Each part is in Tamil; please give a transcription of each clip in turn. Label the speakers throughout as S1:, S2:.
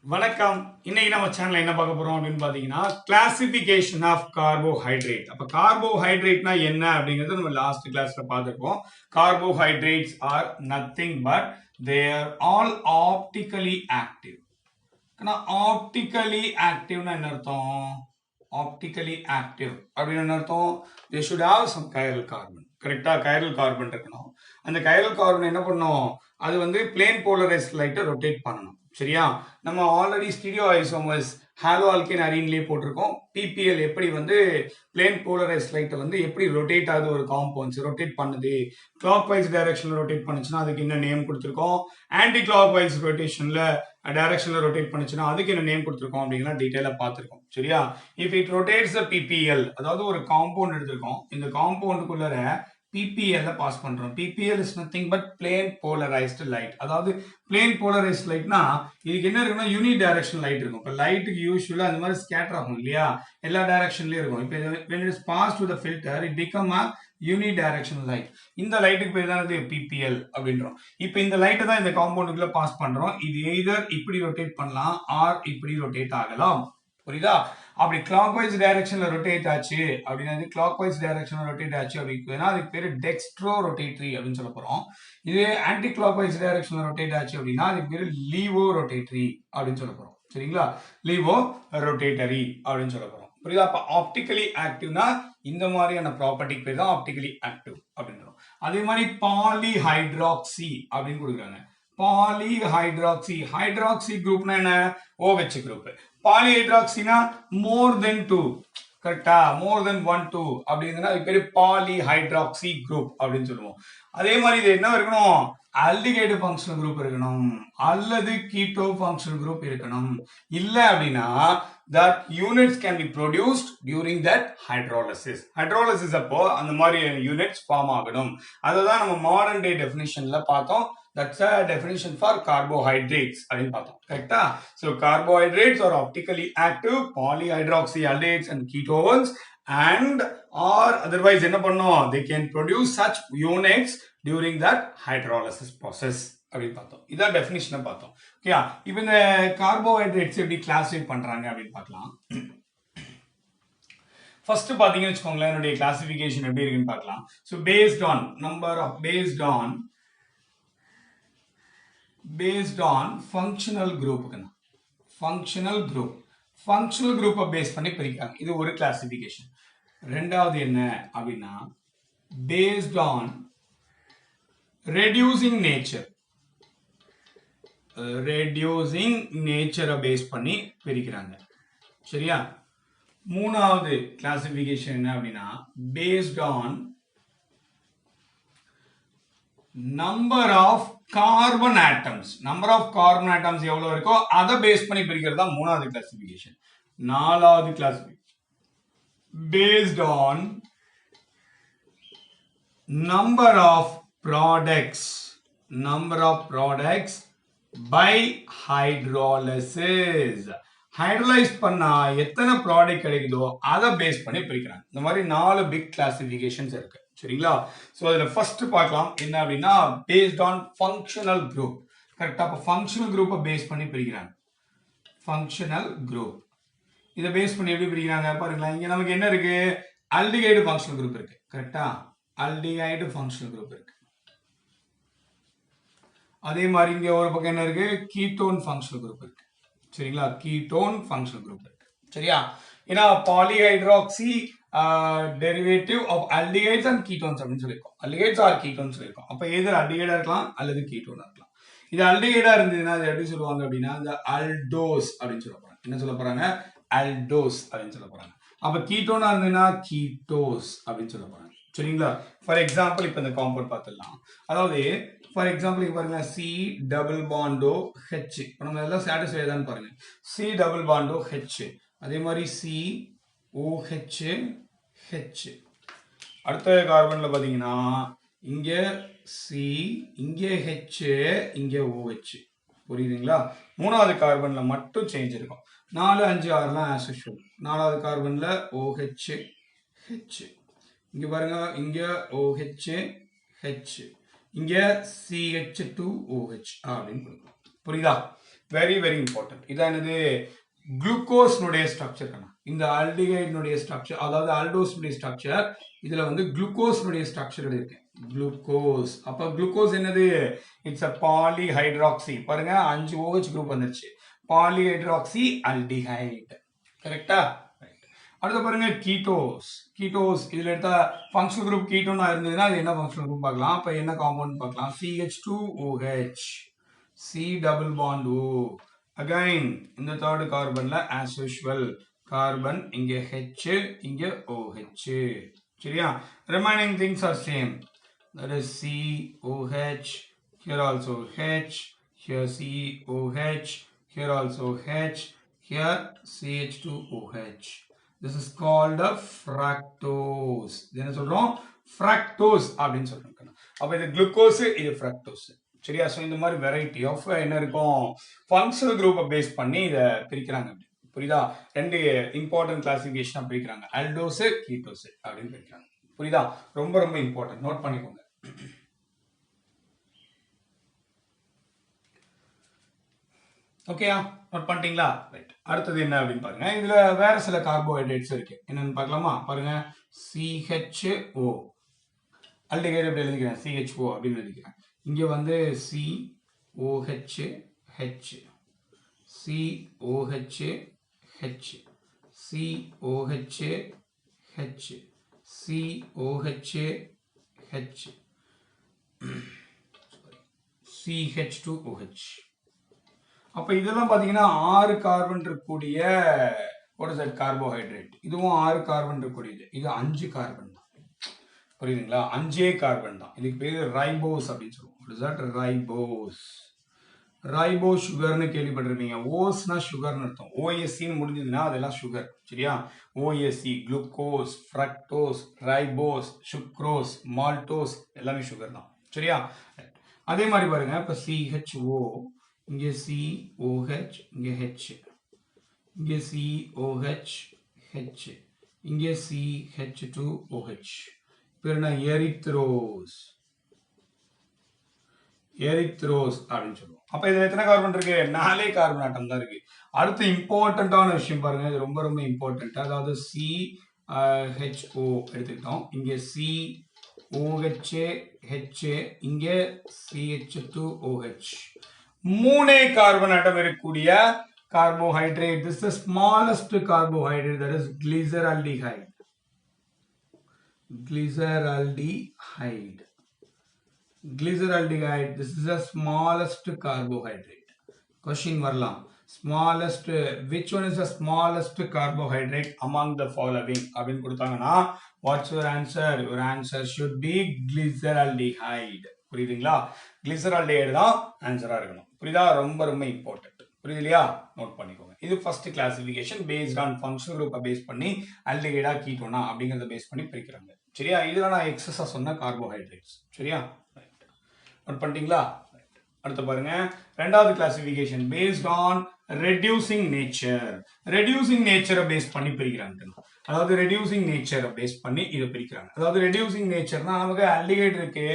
S1: வணக்கம். இன்னைக்கு நம்ம சேனல்ல என்ன பார்க்க போறோம் அப்படின்னு பாத்தீங்கன்னா கிளாசிபிகேஷன் ஆஃப் கார்போஹைட்ரேட். அப்ப கார்போஹைட்ரேட்னா என்ன அப்படிங்கறது நம்ம லாஸ்ட் கிளாஸ்ல பார்த்திருப்போம். Carbohydrates are nothing but they are all optically active. Optically ஆக்டிவ்னா என்ன அர்த்தம்? ஆப்டிகலி ஆக்டிவ் அப்படின்னு என்ன அர்த்தம்? They should have some chiral carbon. கரெக்டா கைரல் கார்பன் இருக்கணும். அந்த கைரல் கார்பன் என்ன பண்ணும்? அது வந்து பிளேன் போலரைஸ்ட் லைட்டை ரொட்டேட் பண்ணணும். சரியா? நம்ம already stereo isomers halo alkane அரீன்லயே போட்டிருக்கோம். பிபிஎல் எப்படி வந்து பிளேன் போலரைஸ்ட் லைட்டை வந்து எப்படி ரொட்டேட் ஆகுது, ஒரு காம்பவுண்ட்ஸ் ரொட்டேட் பண்ணுது, கிளாக் வைஸ் டைரக்ஷன்ல ரொட்டேட் பண்ணுச்சுன்னா அதுக்கு என்ன நேம் கொடுத்துருக்கோம், ஆன்டி கிளாக் வைஸ் ரொட்டேஷன்ல டைரக்ஷன்ல ரொட்டேட் பண்ணுச்சுன்னா அதுக்கு என்ன நேம் கொடுத்துருக்கோம் அப்படிங்கிற டீடைலா பார்த்திருக்கோம். சரியா? If it rotates the PPL, அதாவது ஒரு காம்பவுண்ட் எடுத்திருக்கோம், இந்த காம்பவுண்டுக்குள்ள PPL பாஸ் பண்றோம். PPL is nothing but plane polarized light. அதாவது plane polarized lightனா இதுக்கு என்ன இருக்குன்னா யூனி டைரக்ஷன் லைட் இருக்கும். இப்ப லைட்டுக்கு யூசுவலா அந்த மாதிரி ஸ்கேட்டர் ஆகும் இல்லையா, எல்லா டைரக்ஷன்லயும் இருக்கும். இப்போ when it is passed through the filter it become a unidirectional light. இந்த லைட்டுக்கு பேர் தான் PPL அப்படின்றோம். இப்போ இந்த லைட்டை தான் இந்த காம்பவுண்டுக்குள்ள பாஸ் பண்றோம். இது எய்தர் இப்படி ரொட்டேட் பண்ணலாம் ஆர் இப்படி ரொட்டேட் ஆகலாம். புரியுதா? அப்படி கிளாக் வைஸ் டைரக்ஷன்ல ரொட்டேட் ஆச்சு அப்படின்னா கிளாக் வைஸ் டைரக்ஷன்ல ரொட்டேட் ஆச்சு அப்படின்னா அதுக்கு பேரு டெக்ஸ்ட்ரோ ரொட்டேட்டரி அப்படின்னு சொல்ல போறோம். இது ஆன்டி கிளாக் வைஸ் டைரக்ஷன்ல ரொட்டேட் ஆச்சு அப்படின்னா அதுக்கு பேரு லீவோ ரொட்டேட்டரி அப்படின்னு சொல்ல போறோம். சரிங்களா? லீவோ ரொட்டேட்டரி அப்படின்னு சொல்ல போறோம். புரியுதா? அப்ப ஆப்டிகலி ஆக்டிவ்னா இந்த மாதிரியான ப்ராப்பர்ட்டிக்கு பேர் தான் ஆப்டிகலி ஆக்டிவ் அப்படின்றோம். அதே மாதிரி பாலிஹைட்ராக்சி அப்படின்னு கொடுக்குறாங்க. பாலிஹைட்ராக்சி, ஹைட்ராக்சி குரூப்னா என்ன? OH group. பாலிஹைட்ராக்சினா மோர் தென் 2, கரெக்டா? மோர் தென் 1 2 அப்படின்னா அது பேரு பாலிஹைட்ராக்சி குரூப் அப்படின்னு சொல்லுவோம். அதே மாதிரி இது என்ன இருக்கணும்? ஆல்டிகைடு ஃபங்க்ஷனல் குரூப் இருக்கணும் அல்லது கீட்டோ ஃபங்க்ஷனல் குரூப் இருக்கணும். இல்ல அப்படின்னா that units can be produced during that hydrolysis. hydrolysis அப்போ அந்த மாதிரி யூனிட்ஸ் ஃபார்ம் ஆகணும். அததான் நம்ம மாடர்ன் டே டெஃபினிஷன்ல பார்த்தோம். That's a definition for carbohydrates அப்படின்னு பார்த்தோம். கரெக்டா? So carbohydrates are optically active polyhydroxyaldehydes and ketones and or otherwise என்ன பண்ணோம்? They can produce such units during that hydrolysis process அப்படின்னு பார்த்தோம். இதான் டெஃபினிஷனை பார்த்தோம். ஓகே, இப்போ இந்த கார்போஹைட்ரேட்ஸ் எப்படி கிளாசிஃபை பண்றாங்க அப்படின்னு பார்க்கலாம். ஃபர்ஸ்ட் பாத்தீங்கன்னு வச்சுக்கோங்களேன், என்னுடைய கிளாசிஃபிகேஷன் எப்படி இருக்குன்னு பார்க்கலாம். So based on number of based on functional group functional group base பண்ணி பிரிக்கிறாங்க. இது ஒரு கிளாசிஃபிகேஷன். ரெண்டாவது என்ன அப்படின்னா based on reducing nature base பண்ணி பிரிக்கிறாங்க. சரியா? மூணாவது கிளாசிஃபிகேஷன் என்ன அப்படின்னா based on number of carbon atoms எவ்வளவு இருக்கோ அதை பேஸ் பண்ணி பிரிக்கிறது தான் மூணாவது கிளாசிஃபிகேஷன். நாலாவது classification based on number of products by hydrolysis. Hydrolyse பண்ணா எத்தனை ப்ராடக்ட் கிடைக்குதோ அதை பேஸ் பண்ணி பிரிக்கிறாங்க. இந்த மாதிரி 4 பிக் கிளாசிஃபிகேஷன்ஸ் இருக்கு. சரிங்களா? சோ அதுல ஃபர்ஸ்ட் பார்க்கலாம் என்ன அப்படின்னா பேஸ்ட் ஆன் ஃபங்க்ஷனல் குரூப். கரெக்டா? அப்ப ஃபங்க்ஷனல் குரூப்பை பேஸ் பண்ணி பிரிக்கிறாங்க. ஃபங்க்ஷனல் குரூப் இதை பேஸ் பண்ணி எப்படி பிரிக்கிறாங்க பாருங்களேன். இங்க நமக்கு என்ன இருக்கு? ஆல்டிகைடு ஃபங்க்ஷனல் குரூப் இருக்கு. கரெக்டா? ஆல்டிகைடு ஃபங்க்ஷனல் குரூப் இருக்கு. அதே மாதிரி இங்க ஒரு பக்கம் என்ன இருக்கு? கீட்டோன் ஃபங்க்ஷனல் குரூப் இருக்கு. சரிங்களா? கீட்டோன் ஃபங்க்ஷனல் குரூப் இருக்கு. சரியா? ஏன்னா polyhydroxy derivative of aldehydes and ketones அப்படின்னு சொல்லியிருக்கோம். ஆல்டிகைட்ஸ் ஆர் கீட்டோன்ஸ் சொல்லியிருக்கோம். அப்ப எதிர் ஆல்டிகைடா இருக்கலாம் அல்லது கீட்டோனா இருக்கலாம். இது ஆல்டிகைடா இருந்ததுன்னா அது எப்படி சொல்லுவாங்க அப்படின்னா இந்த ஆல்டோஸ் அப்படின்னு சொல்ல போறாங்க. என்ன சொல்ல போறாங்க? ஆல்டோஸ் அப்படின்னு சொல்ல போறாங்க. அப்ப கீட்டோனா இருந்ததுன்னா கீட்டோஸ் அப்படின்னு சொல்ல போறாங்க. சரிங்களா? ஃபார் எக்ஸாம்பிள் இப்ப இந்த காம்பவுண்ட் பார்த்துடலாம். அதாவது ஃபார் எக்ஸாம்பிள் இங்க பாருங்க C டபுள் பாண்டோ H. இப்போ நம்ம எல்லாம் சாட்டிஸ்ஃபை தான் பாருங்க. C டபுள் பாண்டோ H. அதே மாதிரி COH H. அடுத்த கார்பன்ல பாத்தீங்கன்னா இங்க C, இங்க H, இங்க OH. புரியுதுங்களா? மூணாவது கார்பன்ல மட்டும் சேஞ்ச் இருக்கும். 4 5 6லாம் ஆஸ் யூசுவல். நாலாவது கார்பன்ல OH H. இங்க பாருங்க இங்க OH H, இங்க CH2OH அப்படின்னு கொடுக்கும். புரியுதா? Very very important. இதான் என்னது குளுக்கோஸ்னுடைய ஸ்ட்ரக்சர். இந்த ஆல்டிஹைடினுடைய ஸ்ட்ரக்சர், அதாவது ஆல்டோஸ்னுடைய ஸ்ட்ரக்சர், இதுல வந்து குளுக்கோஸ்னுடைய ஸ்ட்ரக்சர் இருக்கு. குளுக்கோஸ். அப்ப குளுக்கோஸ் என்னது? It's a polyhydroxy. பாருங்க 5 OH குரூப் வந்துருச்சு. Polyhydroxy aldehyde. கரெக்டா? அடுத்து பாருங்க கீட்டோஸ். கீட்டோஸ் இதுல எடுத்தா ஃபங்க்ஷனல் குரூப் கீட்டோனா இருந்ததுன்னா அது என்ன ஃபங்க்ஷனல் குரூப் பார்க்கலாம். அப்ப என்ன காம்பவுண்ட் பார்க்கலாம். CH2OH, C double bond O. Again இந்த தேர்ட் கார்பன்ல as usual கார்பன் இங்க H இங்க OH. சரியா? remaining things are same. That is COH, here also H, here COH, here also H, here CH2OH. This is called a fructose. என்ன சொல்றோம்? fructose அப்படின்னு சொல்றோம். அப்ப இது குளுக்கோஸ், இது fructose. சரியா? ஸோ இந்த மாதிரி வெரைட்டி ஆஃப் என்ன இருக்கும், ஃபங்க்ஷனல் குரூப்பை பேஸ் பண்ணி இதை பிரிக்கிறாங்க. புரியுதா? 2 இம்பார்ட்டன்ட் கிளாசிஃபிகேஷனாக பிரிக்கிறாங்க. ஆல்டோஸ், கீட்டோஸ் அப்படின்னு பிரிக்கிறாங்க. புரியுதா? ரொம்ப ரொம்ப இம்பார்ட்டன்ட், நோட் பண்ணிக்கோங்க. ஓகேயா? நோட் பண்ணிட்டீங்களா? ரைட். அடுத்தது என்ன அப்படின்னு பாருங்க. இதுல வேற சில கார்போஹைட்ரேட்ஸ் இருக்கு. என்னன்னு பார்க்கலாமா? பாருங்க. CHO. ஆல்டிஹைட் எப்படி எழுதிக்கிறேன்? CHO அப்படின்னு எழுதிக்கிறேன். இங்க வந்து COH, H, COH, H, COH, H, COH, H, CH2OH. அப்ப இதெல்லாம் பாத்தீங்கன்னா 6 கார்பன் இருக்கக்கூடிய what is that கார்போஹைட்ரேட். இதுவும் 6 கார்பன் இருக்கக்கூடியது. இது 5 கார்பன் தான். புரியுதுங்களா? 5 கார்பன் தான். இதுக்கு பேரு ரைபோஸ் அப்படின்னு சொல்லுவோம். what is that? Ribose. Ribo சுகர்னு கேள்விப்பட்டிருப்பீங்க. ஓஸ்னா சுகர்னு அர்த்தம். OSCன்னு முடிஞ்சதுன்னா அதெல்லாம் சுகர். சரியா? OSC glucose, fructose, ribose, sucrose, maltose எல்லாமே சுகர் தான். சரியா? அதே மாதிரி பாருங்க. இப்ப CHO, இங்க COH, இங்க H, இங்க COH, H, இங்க CH2OH. பேர் என்ன? எரித்ரோஸ். எரித்ரோஸ் அப்படின்னு சொல்லுவோம். அப்ப இதுல எத்தனை கார்பன் இருக்கு? 4 கார்பன் ஆட்டம் தான் இருக்கு. அடுத்து இம்பார்ட்டன்டான விஷயம் பாருங்க. இது ரொம்ப ரொம்ப இம்பார்ட்டன்ட். அதாவது CHO எடுத்துக்கிட்டோம். இங்க COH, H, இங்க CH2OH. 3 கார்பன் ஆட்டம் இருக்கக்கூடிய carbohydrate. This is the smallest carbohydrate, that is glyceraldehyde. Glyceraldehyde. Glyceraldehyde. This is the smallest carbohydrate. Question வரலாம். Smallest, which one is the smallest carbohydrate among the following அப்படின்னு கொடுத்தாங்கன்னா what's your answer? Your answer should be glyceraldehyde. புரியுதுங்களா? glyceraldehyde தான் ஆன்சரா இருக்கணும். புரியுதா? ரொம்ப ரொம்ப இம்பார்ட்டன்ட். புரியுதுலையா? நோட் பண்ணிக்கோங்க. இது first classification based on functional குரூப்பை பேஸ் பண்ணி ஆல்டிஹைடா கீட்டோனா அப்படிங்கறத பேஸ் பண்ணி பிரிக்கிறாங்க. சரியா? இதுல நான் எக்ஸஸா சொன்ன கார்போஹைட்ரேட்ஸ். சரியா? நோட் பண்ணிட்டீங்களா? அடுத்து பாருங்க. ரெண்டாவது classification based on reducing nature. Reducing நேச்சரை பேஸ் பண்ணி பிரிக்கிறாங்க. அதாவது ரெடியூசிங் நேச்சரை பேஸ் பண்ணி இதை பிரிக்கிறாங்க. அதாவது ரெடியூசிங் நேச்சர்னா நமக்கு ஆல்டிஹைட் இருக்கு,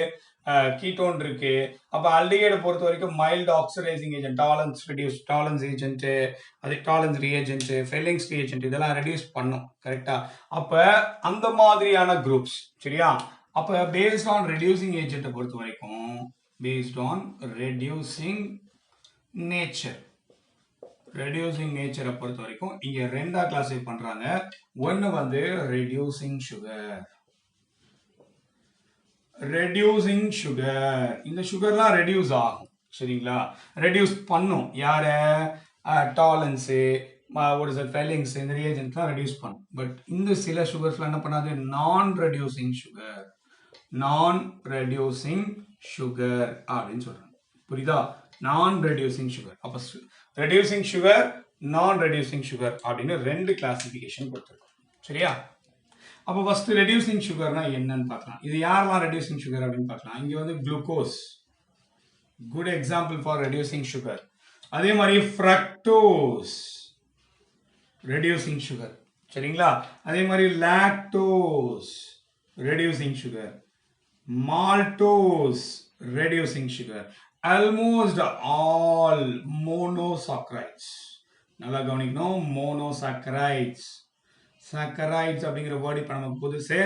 S1: கீட்டோன் இருக்கு. அப்ப ஆல்டிஹைடை பொறுத்த வரைக்கும் மைல்டு ஆக்சிடைசிங் ஏஜென்ட், டாலன்ஸ் ஏஜென்ட், அது டாலன்ஸ் ரியேஜென்ட், ஃபெல்லிங்ஸ் ரியேஜென்ட் இதெல்லாம் ரெடியூஸ் பண்ணும். கரெக்டா? அப்ப அந்த மாதிரியான குரூப்ஸ். சரியா? அப்ப பேஸ்ட் ஆன் ரெடியூசிங் ஏஜென்ட்டை பொறுத்த வரைக்கும் based on reducing nature. reducing nature பொறுத்த வரைக்கும் இங்க ரெண்டா கிளாஸிஃபை பண்றாங்க. ஒன்னு வந்து reducing sugar. reducing sugar. இந்த சுகர்லாம் ரெடியூஸ் ஆகும். சரிங்களா? ரெடியூஸ் பண்ணும். யார? டாலன்ஸ், what is it, ஃபெல்லிங்ஸ், இந்த ரியேஜென்ட்லாம் ரெடியூஸ் பண்ணும். பட் இந்த சில சுகர்ஸ்லாம் என்ன பண்ணாது? Non reducing sugar. Non reducing sugar அப்படின்னு சொல்றாங்க. புரியுதா? Non reducing sugar. அப்ப reducing sugar, non reducing sugar அப்படின்னு 2 கிளாசிஃபிகேஷன் கொடுத்துருக்கோம். சரியா? அப்ப ஃபர்ஸ்ட் ரெடியூசிங் சுகர்னா என்னன்னு பார்க்கலாம். இது யாரெல்லாம் ரெடியூசிங் சுகர் அப்படின்னு பார்க்கலாம். இங்க வந்து glucose, good example for reducing sugar. அதே மாதிரி ஃப்ரக்டோஸ், ரெடியூசிங் சுகர். சரிங்களா? அதே மாதிரி lactose, reducing sugar. maltose, reducing sugar. almost all monosaccharides. நல்லா கவனிக்கணும், monosaccharides. saccharide அப்படிங்கிற வேர்ட் இப்ப நமக்கு புதுசு.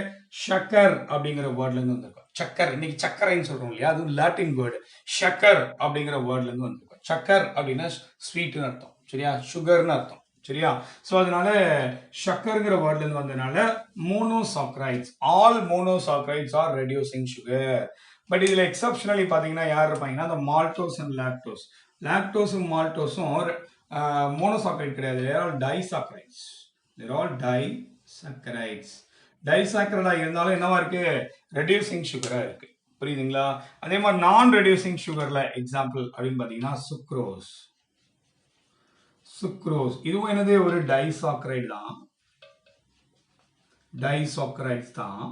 S1: ஷக்கர் அப்படிங்கிற வேர்ட்ல இருந்து வந்திருக்கும். சக்கர், இன்னைக்கு சக்கரைன்னு சொல்றோம் இல்லையா, அது லாட்டின் வேர்டு. ஷக்கர் அப்படிங்கிற வேர்ட்ல இருந்து வந்திருக்கும். சக்கர் அப்படின்னா ஸ்வீட்னு அர்த்தம், சரியா, சுகர்னு அர்த்தம், சரியா. சோ அதனால ஷக்கர்ங்கிற வேர்ட்ல இருந்து வந்ததுனால monosaccharides, all monosaccharides are reducing sugar. But இதுல எக்ஸப்ஷனலி பாத்தீங்கன்னா யார் இருப்பாங்கன்னா அந்த மால்டோஸ் அண்ட் லாக்டோஸ். லாக்டோஸும் மால்டோஸும் மோனோசாக்கரைட் கிடையாது, they are all disaccharides. They're all disaccharides. டைசாக்கரைடா இருந்தாலும் என்னவா இருக்கு, ரெடியூசிங் சுகரா இருக்கு, புரியுதுங்களா. அதே மாதிரி நான் ரெடியூசிங் சுகர்ல எக்ஸாம்பிள் அப்படின்னு பாத்தீங்கன்னா சுக்ரோஸ். சுக்ரோஸ் இதுவும் என்னது, ஒரு டைசாக்கரைடு தான், டைசாக்கரைட்ஸ் தான்.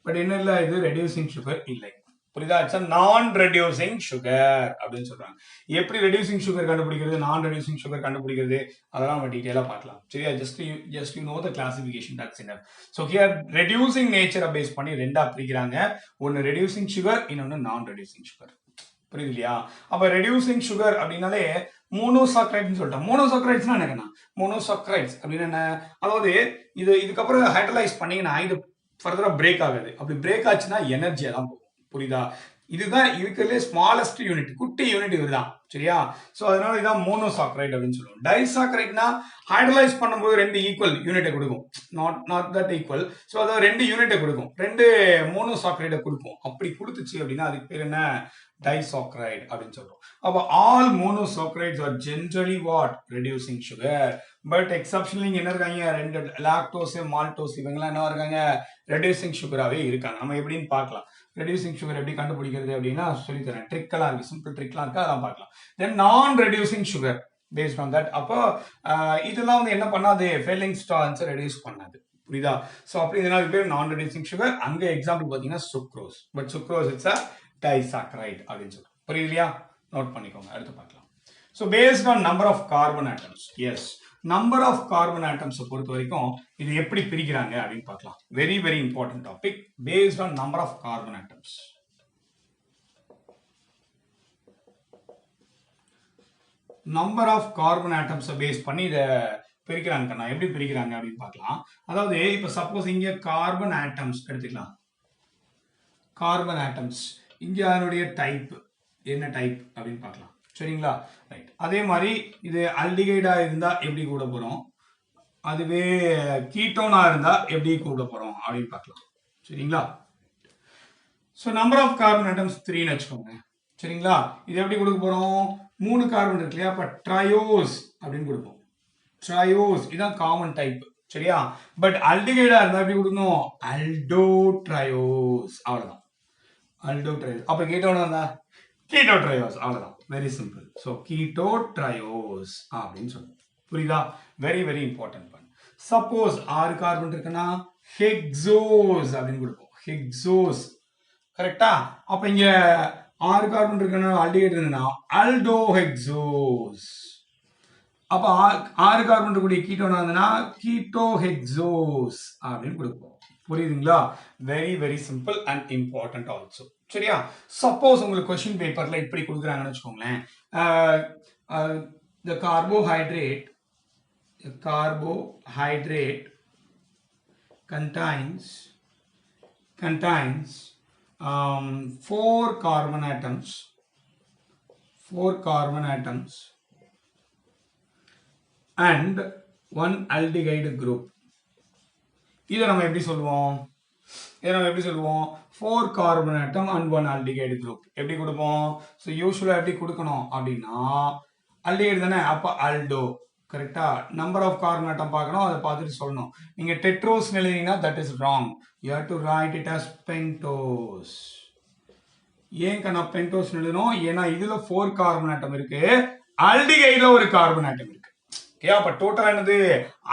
S1: பட் என்ன இல்லை, இது ரெடியூசிங் சுகர் இல்லை, புரியுதா. இட்ஸ் நான் ரெடியூசிங் சுகர் அப்படின்னு சொல்றாங்க. எப்படி ரெடியூசிங் சுகர் கண்டுபிடிக்கிறது, நான் ரெடியூசிங் சுகர் கண்டுபிடிக்கிறது, அதெல்லாம் நம்ம டீடைலா பார்க்கலாம், சரியா. Just you know the classification, that's enough. So here reducing நேச்சரை பேஸ் பண்ணி ரெண்டா பிரிக்கிறாங்க, ஒன்னு ரெடியூசிங் சுகர், இன்னொன்னு நான் ரெடியூசிங் சுகர், புரியுது இல்லையா. அப்ப ரெடியூசிங் சுகர் அப்படின்னாலே மோனோசாக்கரைட்னு சொல்லிட்டோம். மோனோசாக்கரைட்ஸ்னா என்னன்னா, மோனோசாக்கரைட்ஸ் அப்படின்னு என்ன, அதாவது இதுக்கப்புறம் ஹைட்ரலைஸ் பண்ணீங்கன்னா இது ஃபர்தரா பிரேக் ஆகாது. அப்படி பிரேக் ஆச்சுன்னா எனர்ஜியா தான் போகும், புரியுதா. இதுதான் இருக்கிறதுலே ஸ்மாலஸ்ட் யூனிட், குட்டி யூனிட் இதுதான், சரியா. சோ அதனால இதான் மோனோசாக்கரைட் அப்படின்னு சொல்லுவோம். டைசாக்கரைட்னா ஹைட்ரலைஸ் பண்ணும்போது ரெண்டு ஈக்குவல் யூனிட்டை கொடுக்கும், நாட் தட் ஈக்குவல். சோ அதாவது ரெண்டு யூனிட்டை கொடுக்கும், ரெண்டு மோனோசாக்கரைடை கொடுக்கும். அப்படி கொடுத்துச்சு அப்படின்னா அதுக்கு பேர் என்ன, டைசாக்கரைட் அப்படின்னு சொல்றோம். அப்ப all monosaccharides are generally what, reducing sugar. But exceptionally என்ன இருக்காங்க, ரெண்டு லாக்டோஸ் மால்டோஸ் இவங்கெல்லாம் என்ன இருக்காங்க, ரெடியூசிங் சுகராகவே இருக்காங்க. நம்ம எப்படின்னு பார்க்கலாம். ரெடியூசிங் சுகர் எப்படி கண்டுபிடிக்கிறது அப்படின்னா சொல்லித்தரேன், ட்ரிக்கெல்லாம் இருக்கு, சிம்பிள் ட்ரிக்லாம் இருக்கு, அதெல்லாம் பார்க்கலாம். Then non reducing sugar based on that. அப்போ இதெல்லாம் வந்து என்ன பண்ணாது, ஃபெல்லிங் ஸ்டார்ன்ஸை ரெடியூஸ் பண்ணாது, புரியுதா. ஸோ அப்படி இதனால பேர் நான் ரெடியூசிங் சுகர். அங்க எக்ஸாம்பிள் பார்த்தீங்கன்னா sucrose, but sucrose it's a disaccharide அப்படின்னு சொல்றோம், புரியுதுலையா. நோட் பண்ணிக்கோங்க, அடுத்து பார்க்கலாம். So based on number of carbon atoms, yes, number of carbon atoms பொறுத்த வரைக்கும் இது எப்படி பிரிக்கிறாங்க அப்படின்னு பார்க்கலாம். Very very important topic, based on number of carbon atoms. Number of carbon ஆட்டம்ஸை பேஸ் பண்ணி இதை பிரிக்கிறாங்க. நான் எப்படி பிரிக்கிறாங்க அப்படின்னு பார்க்கலாம். அதாவது இப்ப சப்போஸ் இங்க கார்பன் ஆட்டம்ஸ் எடுத்துக்கலாம், கார்பன் ஆட்டம்ஸ் இங்க அதனுடைய டைப் என்ன டைப் அப்படின்னு பார்க்கலாம், சரிங்களா. ரைட். அதே மாதிரி இது அல்டிகைடா இருந்தா எப்படி கூட போறோம், அதுவே கீட்டோனா இருந்தா எப்படி கூட போறோம் அப்படின்னு பார்க்கலாம், சரிங்களா. So number of carbon atoms 3ன்னு வச்சுக்கோங்க, சரிங்களா. இது எப்படி கொடுக்க போறோம், 3 கார்பன் இருக்கு இல்லையா, அப்ப ட்ரையோஸ் அப்படின்னு கொடுப்போம். ட்ரையோஸ் இதான் காமன் டைப், சரியா. பட் அல்டிகைடா இருந்தா எப்படி கொடுக்கணும், அல்டோ ட்ரையோஸ், அவ்வளவுதான், அல்டோ ட்ரையோஸ். அப்ப கீட்டோனா இருந்தா கீட்டோ ட்ரையோஸ், அவ்வளவுதான், very simple. So keto triose அப்படின்னு சொல்லுவோம், புரியுதா. Very very important one. Suppose 6 carbon இருக்குன்னா ஹெக்ஸோஸ் அப்படின்னு கொடுப்போம், ஹெக்ஸோஸ், கரெக்டா. அப்ப இங்க 6 கார்பன் இருக்குன்னா அல்டிகைட் இருக்குன்னா அல்டோ ஹெக்ஸோஸ். அப்ப 6 கார்பன் இருக்கக்கூடிய கீட்டோனா இருந்ததுன்னா கீட்டோ ஹெக்ஸோஸ் அப்படின்னு கொடுப்போம், புரியுதுங்களா. Very very simple and important also, சரியா. சப்போஸ் உங்களுக்கு கொஸ்டின் பேப்பர்ல இப்படி கொடுக்குறாங்கன்னு வச்சுக்கோங்களேன், the carbohydrate contains 4 carbon atoms and 1 aldehyde group. இதை நம்ம எப்படி சொல்லுவோம், 4 carbon atom and 1 aldehyde group எப்படி கொடுப்போம். ஸோ யூஸ்வலா எப்படி கொடுக்கணும் அப்படின்னா aldehyde தானே, அப்ப aldo, கரெக்டா. நம்பர் ஆஃப் கார்பன் ஆட்டம் பார்க்கணும், அதை பார்த்துட்டு சொல்லணும். நீங்க டெட்ரோஸ் எழுதினீங்கன்னா that is wrong, you have to write it as pentose. ஏன் கண்ணா பென்டோஸ் எழுதணும், ஏன்னா இதுல 4 கார்பன் ஆட்டம் இருக்கு, aldehydeல ஒரு கார்பன் ஆட்டம் இருக்கு, அப்ப டோட்டல் என்னது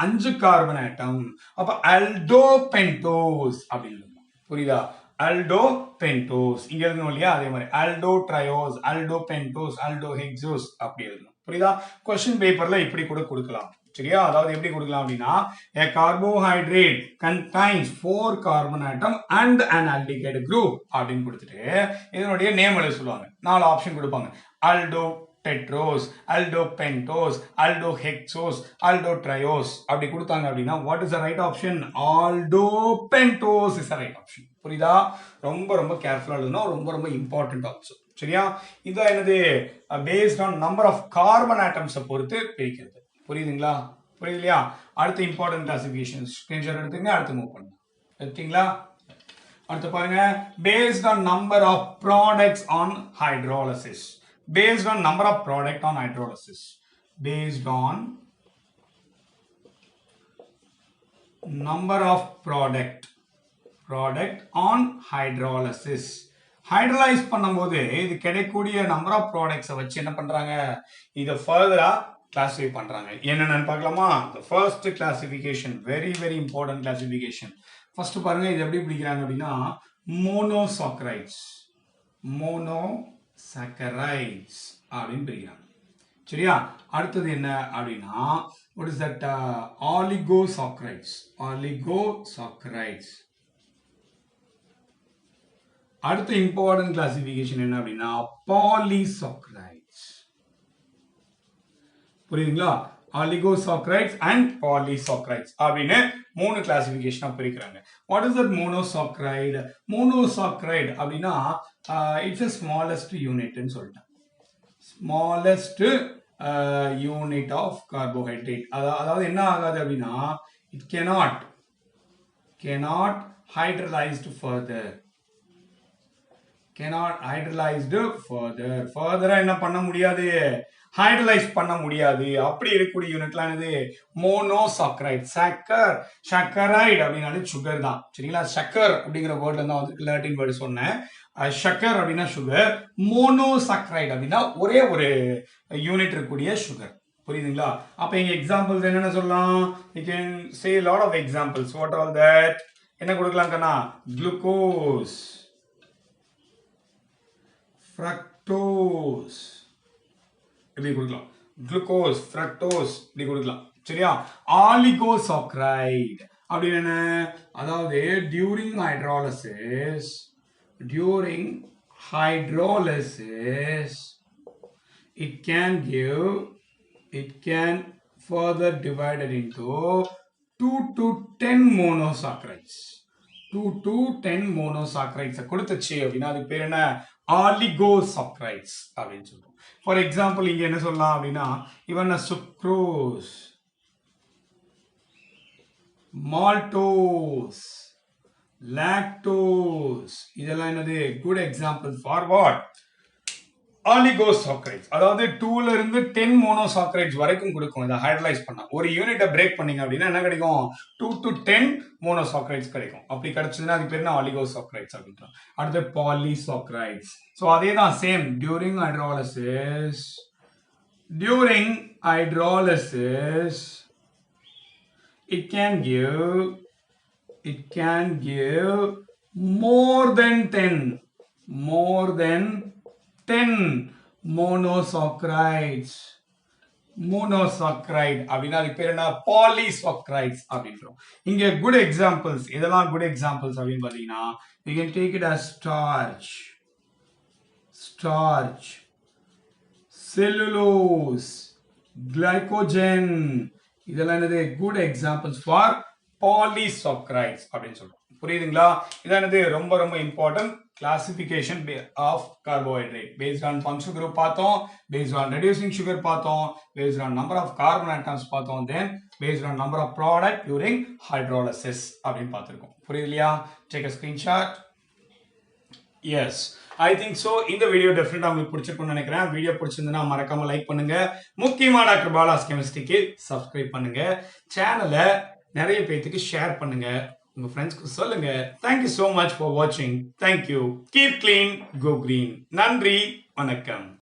S1: 5 கார்பன் ஆட்டம். அப்ப அல்டோ பென்டோஸ் அப்படின்னு எழுதணும், புரியுதா. அல்டோ பென்டோஸ் இங்க எழுதணும் இல்லையா, அதே மாதிரி Alto triose, Alto pentose, Alto hexose அப்படி எழுதணும், புரியுதா. கொஸ்டின் பேப்பர்ல இப்படி கூட கொடுக்கலாம், சரியா. அதாவது எப்படி கொடுக்கலாம் அப்படின்னா a carbohydrate contains 4 carbon atom and an aldehyde group அப்படின்னு கொடுத்துட்டு இதனுடைய நேம் எழுத சொல்லுவாங்க. 4 ஆப்ஷன் கொடுப்பாங்க, aldoptetrose, aldopentose, aldohexose, aldotriose அப்படி கொடுத்தாங்க அப்படின்னா what is the right option? Aldopentose is the right option. புரியுதா? ரொம்ப ரொம்ப கேர்ஃபுல்லா எழுதணும். ரொம்ப ரொம்ப இம்பார்ட்டன்ட் ஆல்சோ. சரியா? இதான் என்னது based on number of carbon atoms பொறுத்து பிரிக்கிறது. புரியுதுங்களா? புரியுதுலையா? அடுத்த இம்பார்ட்டன்ட் கிளாசிஃபிகேஷன் ஸ்கிரீன்ஷாட் எடுத்துங்க, அடுத்து மூவ் பண்ணுங்க. எடுத்தீங்களா? அடுத்து பாருங்க based on number of products on hydrolysis. Based on number of product on hydrolysis. Based on number of product on hydrolysis. Hydrolase பண்ணும்போது இது கிடைக்கக்கூடிய நம்பர் ஆஃப் ப்ராடக்ட்ஸை வச்சு என்ன பண்றாங்க, இதை ஃபர்தரா கிளாசிஃபை பண்றாங்க. என்னென்னு பார்க்கலாமா? the first classification, very very important classification. First பாருங்க இது எப்படி பிடிக்கிறாங்க அப்படின்னா மோனோசாக்கரைட்ஸ் அப்படின்னு பிரிக்கிறாங்க. சரியா? அடுத்தது என்ன அப்படின்னா what is that? Oligosaccharides. அடுத்த இம்பார்ட்டன்ட் கிளாசிஃபிகேஷன் என்ன அப்படின்னா பாலிசாக்கரைட்ஸ். புரியுதுங்களா? oligosaccharides and polysaccharides அப்படின்னு மூணு கிளாசிஃபிகேஷனா பிரிக்கிறாங்க. What is that monosaccharide? Monosaccharide அப்படின்னா இட்ஸ் a smallest unit ன்னு சொல்லிட்டேன். smallest unit of carbohydrate. அதாவது என்ன ஆகாது அப்படின்னா it cannot hydrolyzed further. further என்ன பண்ண முடியாது, ஹைட்ரலைஸ் பண்ண முடியாது. அப்படி இருக்கக்கூடிய யூனிட்லாம் என்னது மோனோசாக்கரைட். சக்கரைடு அப்படின்னாலே சுகர் தான். சரிங்களா? சக்கர் அப்படிங்கிற வேர்ட்ல தான் வந்து லாட்டின் வேர்டு சொன்னேன். சக்கர் அப்படின்னா சுகர், மோனோசாக்கரைடு அப்படின்னா ஒரே ஒரு யூனிட் இருக்கக்கூடிய சுகர். புரியுதுங்களா? அப்ப இங்க எக்ஸாம்பிள்ஸ் என்னென்ன சொல்லலாம்? you can say a lot of examples. what are all that? என்ன கொடுக்கலாம் கண்ணா? குளுக்கோஸ், fructose இப்படி கொடுக்கலாம். குளுக்கோஸ், ஃப்ரக்டோஸ் இப்படி கொடுக்கலாம். சரியா? ஆலிகோசாக்கரைடு அப்படின்னு அதாவது during hydrolysis it can further divided into 2 to 10 monosaccharides. 2 to 10 monosaccharides கொடுத்துச்சு அப்படின்னா அதுக்கு பேர் என்ன? ஆலிகோசாக்கரைட்ஸ் அப்படின்னு சொல்றோம். ஃபார் எக்ஸாம்பிள் இங்க என்ன சொல்லலாம் அப்படின்னா இவன் சுக்ரோஸ், மால்டோஸ், லாக்டோஸ் இதெல்லாம் என்னது குட் எக்ஸாம்பிள் ஃபார் வாட்? ஆலிகோசாக்கரைட்ஸ். அதாவது 2ல இருந்து 10 மோனோசாக்கரைட்ஸ் வரைக்கும் கொடுக்கும். இதை ஹைட்ரலைஸ் பண்ணா ஒரு யூனிட்டை பிரேக் பண்ணீங்க அப்படின்னா என்ன கிடைக்கும்? 2 to 10 மோனோசாக்கரைட்ஸ் கிடைக்கும். அப்படி கிடைச்சதுன்னா அது பேர் என்ன? ஆலிகோசாக்கரைட்ஸ் அப்படின்றோம். அடுத்து பாலிசாக்கரைட்ஸ். ஸோ அதே தான் same. During hydrolysis it can give more than 10 monosaccharides. அப்படின்னா அதுக்கு பேர் என்ன? பாலிசாக்கரைட்ஸ் அப்படின்றோம். இங்க குட் எக்ஸாம்பிள்ஸ் இதெல்லாம் குட் எக்ஸாம்பிள்ஸ் அப்படின்னு பாத்தீங்கன்னா you can take it as starch, cellulose, glycogen இதெல்லாம் என்னது குட் எக்ஸாம்பிள்ஸ் ஃபார் பாலிசாக்கரைட்ஸ் அப்படின்னு சொல்றோம். புரியுதுங்களா? இதானது ரொம்ப ரொம்ப important classification of carbohydrate. Based on function group பார்த்தோம், பேஸ்ட் ஆன் ரெடியூசிங் சுகர் பார்த்தோம், based on number of carbon atoms பார்த்தோம், then based on number of product during hydrolysis அப்படின்னு பார்த்துருக்கோம். புரியுதுலையா? Take a screenshot. Yes, I think so. இந்த வீடியோ டெஃபினட்டா உங்களுக்கு பிடிச்சிருக்கும்னு நினைக்கிறேன். வீடியோ பிடிச்சிருந்ததுன்னா மறக்காம லைக் பண்ணுங்க. முக்கியமா டாக்டர் பாலாஸ் கெமிஸ்ட்ரிக்கு சப்ஸ்கிரைப் பண்ணுங்க. சேனலை நிறைய பேத்துக்கு ஷேர் பண்ணுங்க. உங்க ஃப்ரெண்ட்ஸ்க்கு சொல்லுங்க. Thank you so much for watching. Thank you. Keep clean, go green. நன்றி, வணக்கம்.